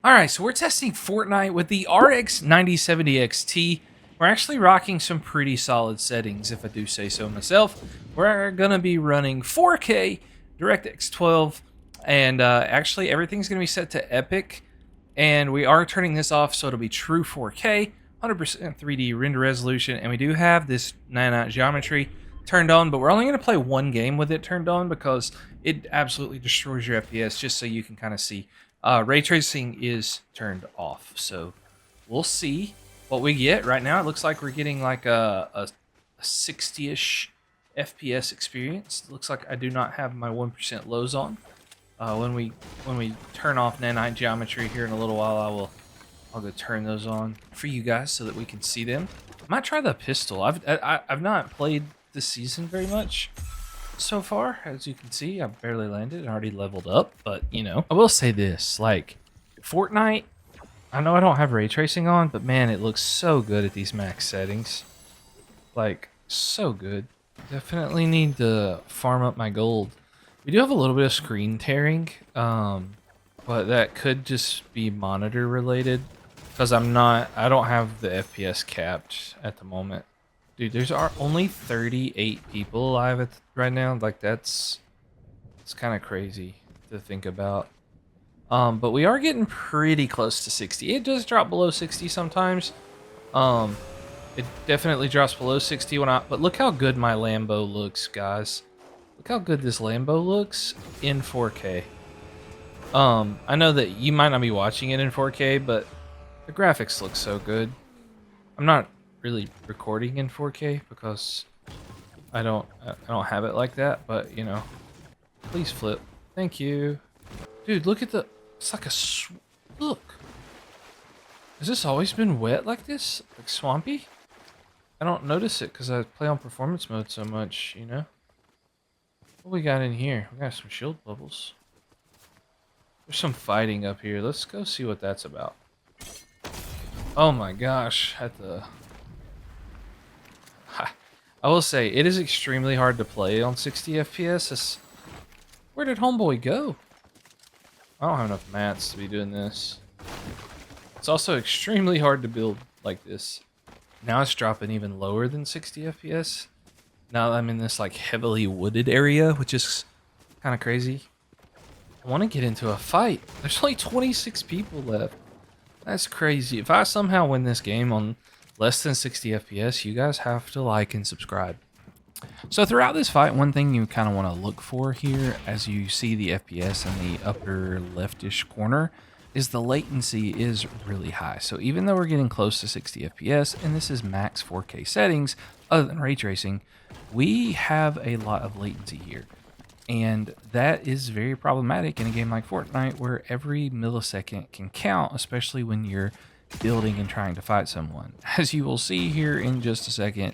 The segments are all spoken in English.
Alright, so we're testing Fortnite with the RX 9070 XT. We're actually rocking some pretty solid settings, if I do say so myself. We're going to be running 4K, DirectX 12, and actually everything's going to be set to Epic. And we are turning this off so it'll be true 4K, 100% 3D render resolution, and we do have this Nanite geometry turned on, but we're only going to play one game with it turned on because it absolutely destroys your FPS, just so you can kind of see. Ray tracing is turned off, so we'll see what we get. Right now, it looks like we're getting like a 60-ish FPS experience. It looks like I do not have my 1% lows on. When we turn off Nanite geometry here in a little while, I'll go turn those on for you guys so that we can see them. I might try the pistol. I've not played this season very much so far. As you can see, I barely landed and already leveled up, but you know, I will say this, like Fortnite, I know I don't have ray tracing on, but man, it looks so good at these max settings. Like, so good. Definitely need to farm up my gold. We do have a little bit of screen tearing, but that could just be monitor related because I don't have the FPS capped at the moment. Dude, there's only 38 people alive right now. Like, it's kind of crazy to think about. But we are getting pretty close to 60. It does drop below 60 sometimes. It definitely drops below 60 but look how good my Lambo looks, guys. Look how good this Lambo looks in 4K. I know that you might not be watching it in 4K, but the graphics look so good. I'm not really recording in 4K because I don't have it like that, but you know, please flip. Thank you. Dude, look at it's like look. Has this always been wet like this? Like swampy? I don't notice it because I play on performance mode so much, you know? What we got in here? We got some shield bubbles. There's some fighting up here. Let's go see what that's about. Oh my gosh, I will say, it is extremely hard to play on 60 FPS. Where did homeboy go? I don't have enough mats to be doing this. It's also extremely hard to build like this. Now it's dropping even lower than 60 FPS. Now I'm in this like heavily wooded area, which is kind of crazy. I want to get into a fight. There's only 26 people left. That's crazy. If I somehow win this game on less than 60 FPS, you guys have to like and subscribe. So throughout this fight, one thing you kind of want to look for here, as you see the FPS in the upper leftish corner, is the latency is really high. So even though we're getting close to 60 FPS, and this is max 4K settings, other than ray tracing, we have a lot of latency here. And that is very problematic in a game like Fortnite, where every millisecond can count, especially when you're building and trying to fight someone. As you will see here in just a second,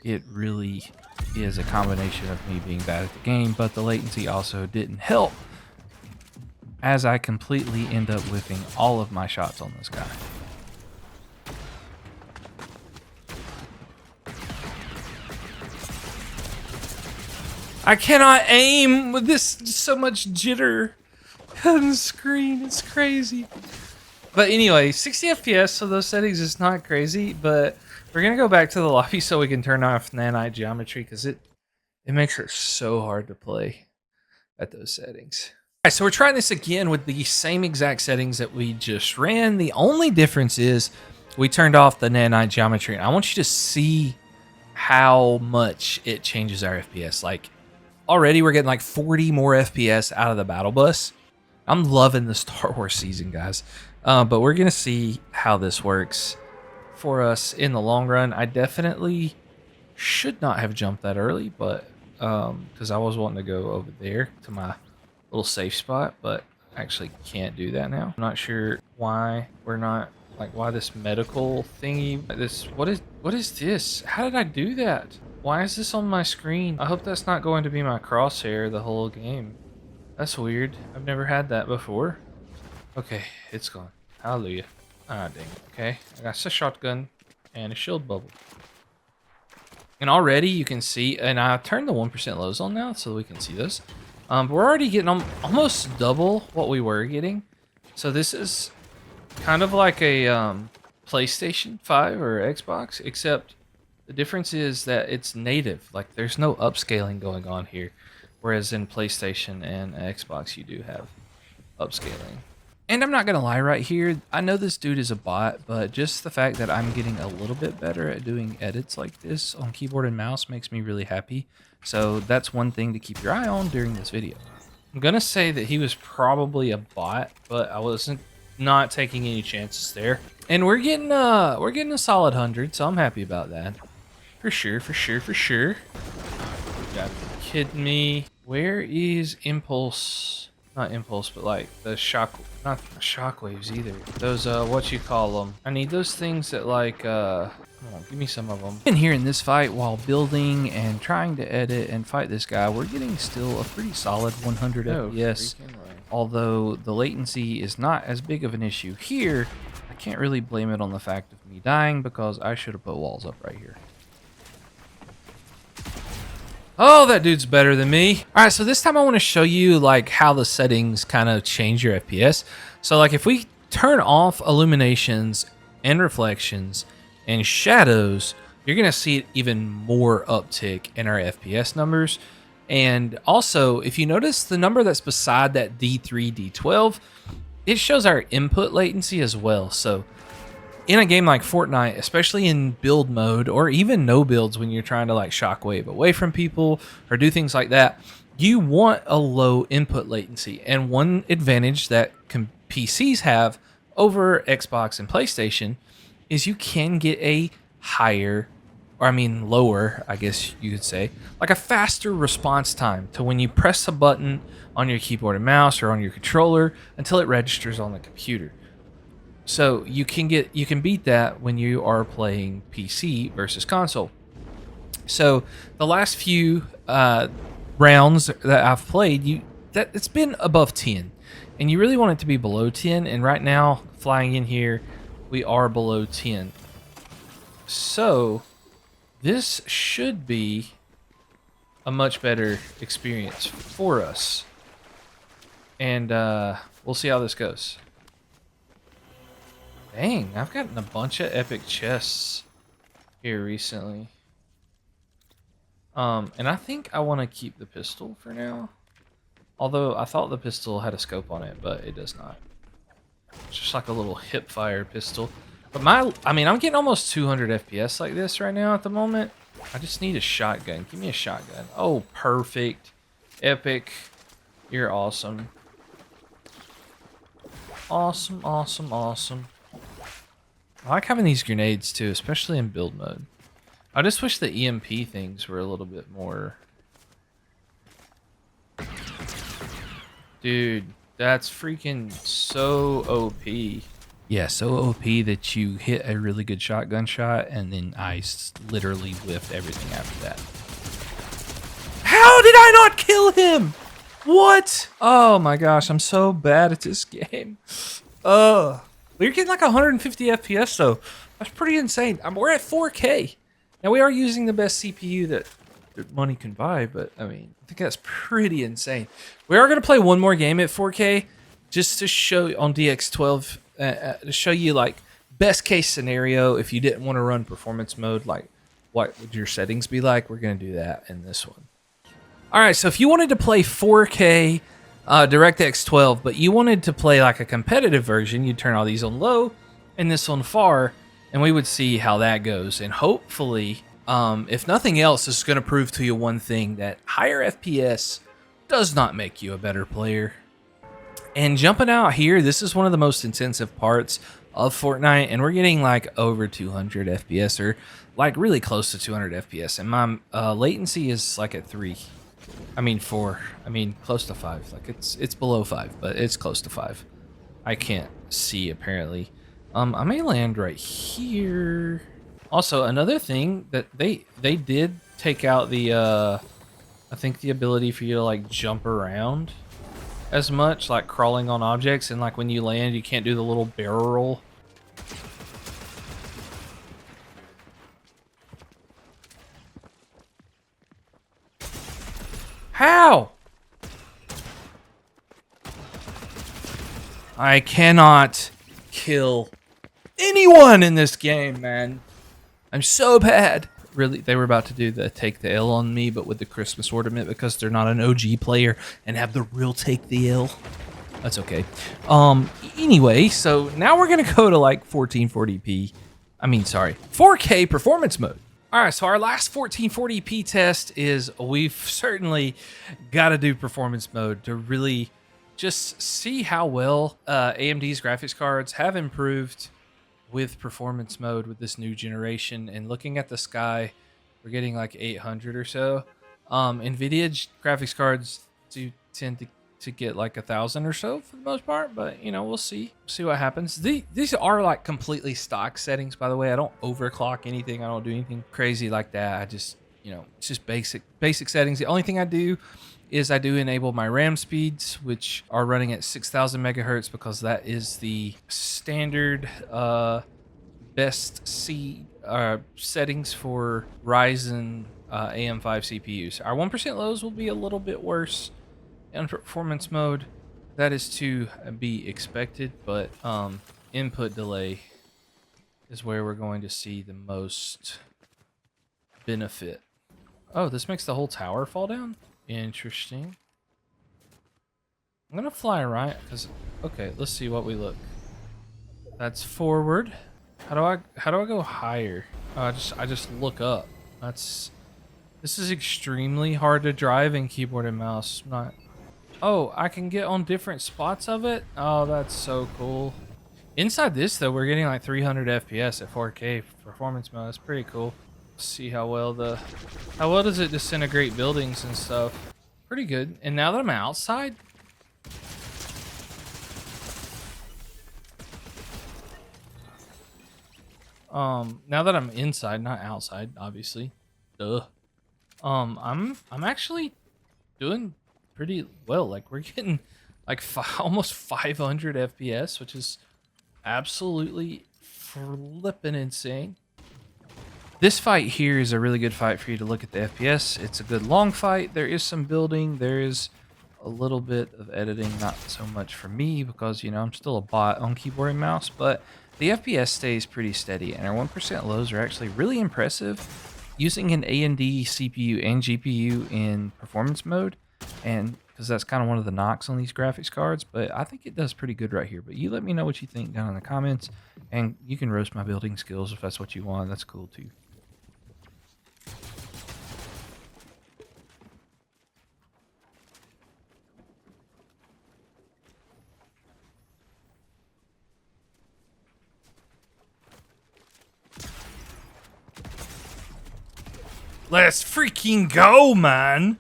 it really is a combination of me being bad at the game, but the latency also didn't help, as I completely end up whiffing all of my shots on this guy. I cannot aim with this, so much jitter on the screen. It's crazy. But anyway, 60 FPS, so those settings is not crazy, but we're going to go back to the lobby so we can turn off Nanite geometry because it makes it so hard to play at those settings. All right, so we're trying this again with the same exact settings that we just ran. The only difference is we turned off the Nanite geometry. And I want you to see how much it changes our FPS. Like, already we're getting like 40 more FPS out of the battle bus. I'm loving the Star Wars season, guys. But we're going to see how this works for us in the long run. I definitely should not have jumped that early, but because I was wanting to go over there to my little safe spot, but I actually can't do that now. I'm not sure why we're not, like, why this medical thingy, what is this? How did I do that? Why is this on my screen? I hope that's not going to be my crosshair the whole game. That's weird. I've never had that before. Okay, it's gone. Hallelujah. Ah, dang. Okay, I got a shotgun and a shield bubble. And already you can see, and I turned the 1% lows on now so we can see this. But we're already getting almost double what we were getting. So this is kind of like a PlayStation 5 or Xbox, except the difference is that it's native. Like there's no upscaling going on here, whereas in PlayStation and Xbox you do have upscaling. And I'm not gonna lie right here, I know this dude is a bot, but just the fact that I'm getting a little bit better at doing edits like this on keyboard and mouse makes me really happy. So that's one thing to keep your eye on during this video. I'm gonna say that he was probably a bot, but I wasn't not taking any chances there. And we're getting a solid 100, so I'm happy about that. For sure, for sure, for sure. You gotta be kidding me. Where is Impulse? Not Impulse, but like the not shockwaves either. Those, what you call them? I need those things that like, come on, give me some of them. And here in this fight, while building and trying to edit and fight this guy, we're getting still a pretty solid 100 FPS. Although the latency is not as big of an issue here, I can't really blame it on the fact of me dying because I should have put walls up right here. Oh, that dude's better than me. All right, so this time I want to show you like how the settings kind of change your FPS. So like if we turn off illuminations and reflections and shadows, you're going to see even more uptick in our FPS numbers. And also, if you notice the number that's beside that D3, D12, it shows our input latency as well. So in a game like Fortnite, especially in build mode or even no builds when you're trying to like shockwave away from people or do things like that, you want a low input latency. And one advantage that PCs have over Xbox and PlayStation is you can get a higher, or I mean lower, I guess you could say, like a faster response time to when you press a button on your keyboard and mouse or on your controller until it registers on the computer. So you can beat that when you are playing PC versus console. So the last few rounds that I've played, it's been above 10, and you really want it to be below 10. And right now, flying in here, we are below 10. So this should be a much better experience for us, and we'll see how this goes. Dang, I've gotten a bunch of epic chests here recently. And I think I want to keep the pistol for now. Although I thought the pistol had a scope on it, but it does not. It's just like a little hip fire pistol. But I mean, I'm getting almost 200 FPS like this right now at the moment. I just need a shotgun. Give me a shotgun. Oh, perfect. Epic. You're awesome. Awesome, awesome, awesome. I like having these grenades too, especially in build mode. I just wish the EMP things were a little bit more... Dude, that's freaking so OP. Yeah, so OP that you hit a really good shotgun shot and then I literally whiffed everything after that. How did I not kill him? What? Oh my gosh, I'm so bad at this game. We're getting like 150 FPS though. That's pretty insane. We're at 4K. Now we are using the best CPU that money can buy, but I mean, I think that's pretty insane. We are gonna play one more game at 4K just to show on DX12 to show you like best case scenario if you didn't want to run performance mode, like what would your settings be like. We're gonna do that in this one. All right, so if you wanted to play 4K DirectX 12, but you wanted to play like a competitive version, you'd turn all these on low and this on far, and we would see how that goes. And hopefully, if nothing else, this is going to prove to you one thing, that higher FPS does not make you a better player. And jumping out here, this is one of the most intensive parts of Fortnite, and we're getting like over 200 FPS, or like really close to 200 FPS, and my latency is like at 3. I mean 4. I mean close to 5. Like it's below 5, but it's close to 5. I can't see apparently. I may land right here. Also, another thing that they did take out the I think the ability for you to like jump around as much, like crawling on objects, and like when you land you can't do the little barrel roll. How? I cannot kill anyone in this game, man. I'm so bad. Really, they were about to do the take the L on me, but with the Christmas ornament because they're not an OG player and have the real take the L. That's okay. Anyway, so now we're gonna go to like 1440p. I mean, sorry, 4K performance mode. All right, so our last 1440p test is we've certainly got to do performance mode to really just see how well AMD's graphics cards have improved with performance mode with this new generation. And looking at the sky, we're getting like 800 or so. NVIDIA graphics cards do tend to get like 1,000 or so for the most part, but you know, we'll see what happens. These are like completely stock settings, by the way. I don't overclock anything. I don't do anything crazy like that. I just, you know, it's just basic settings. The only thing I do is I do enable my RAM speeds, which are running at 6,000 megahertz because that is the standard best settings for Ryzen AM5 CPUs. Our 1% lows will be a little bit worse in performance mode. That is to be expected, but input delay is where we're going to see the most benefit. Oh, this makes the whole tower fall down? Interesting. I'm gonna fly right because okay, let's see what we look. That's forward. How do I go higher? I just look up. This is extremely hard to drive in keyboard and mouse. Not. Oh, I can get on different spots of it. Oh, that's so cool. Inside this though, we're getting like 300 FPS at 4K performance mode. That's pretty cool. See how well does it disintegrate buildings and stuff. Pretty good. And now that I'm outside, now that I'm inside, not outside, obviously, duh. I'm actually doing pretty well. Like we're getting like almost 500 FPS, which is absolutely flippin' insane. This fight here is a really good fight for you to look at the FPS. It's a good long fight. There is some building. There is a little bit of editing, not so much for me because, you know, I'm still a bot on keyboard and mouse, but the FPS stays pretty steady, and our 1% lows are actually really impressive using an AMD CPU and GPU in performance mode, and because that's kind of one of the knocks on these graphics cards, but I think it does pretty good right here. But you let me know what you think down in the comments, and you can roast my building skills if that's what you want. That's cool too. Let's freaking go, man.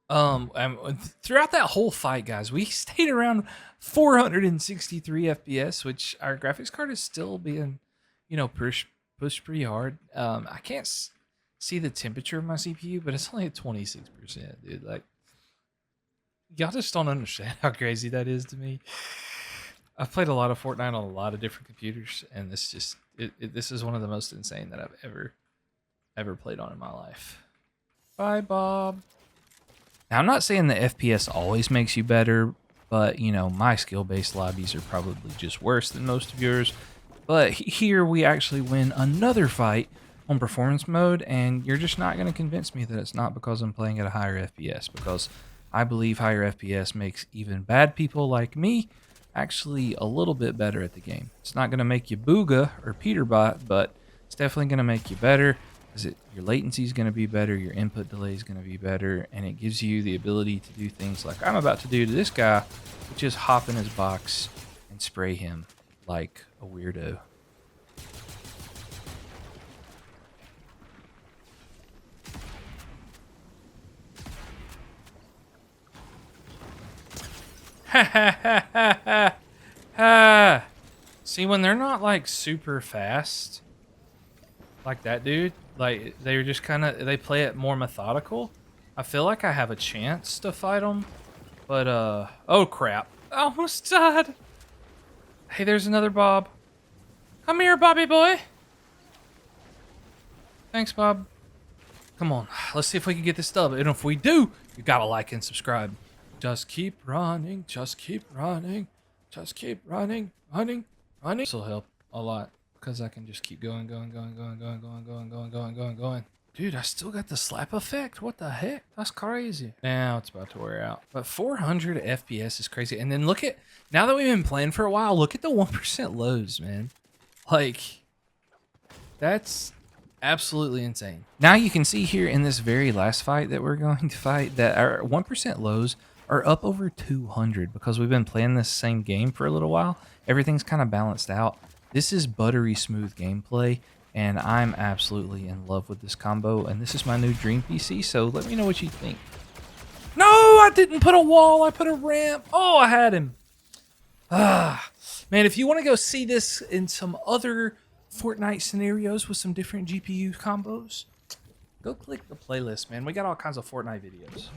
Throughout that whole fight, guys, we stayed around 463 FPS, which our graphics card is still being, you know, pushed pretty hard. I can't see the temperature of my CPU, but it's only at 26%, dude. Like, y'all just don't understand how crazy that is to me. I've played a lot of Fortnite on a lot of different computers, and this just this is one of the most insane that I've ever played on in my life. Bye, Bob. Now, I'm not saying the FPS always makes you better, but, you know, my skill-based lobbies are probably just worse than most of yours. But here we actually win another fight on performance mode, and you're just not going to convince me that it's not because I'm playing at a higher FPS, because I believe higher FPS makes even bad people like me actually a little bit better at the game. It's not going to make you booga or Peterbot, but it's definitely going to make you better. Your latency is going to be better, your input delay is going to be better, and it gives you the ability to do things like I'm about to do to this guy, which is hop in his box and spray him like a weirdo. Ha ha ha ha ha ha! See, when they're not like super fast, like that dude, like they're just kind of, they play it more methodical. I feel like I have a chance to fight them, but oh crap, I almost died. Hey, there's another Bob. Come here, Bobby boy. Thanks, Bob. Come on, let's see if we can get this dub, and if we do, you gotta like and subscribe. Just keep running, just keep running, just keep running. Hunting. This will help a lot because I can just keep going. Dude, I still got the slap effect. What the heck? That's crazy. Now it's about to wear out. But 400 FPS is crazy. And then look at, now that we've been playing for a while, look at the 1% lows, man. Like, that's absolutely insane. Now you can see here in this very last fight that we're going to fight that our 1% lows are up over 200 because we've been playing this same game for a little while. Everything's kind of balanced out. This is buttery smooth gameplay, and I'm absolutely in love with this combo, and this is my new dream PC, so let me know what you think. No, I didn't put a wall, I put a ramp. Oh, I had him. Ah, man, if you want to go see this in some other Fortnite scenarios with some different GPU combos, go click the playlist, man. We got all kinds of Fortnite videos.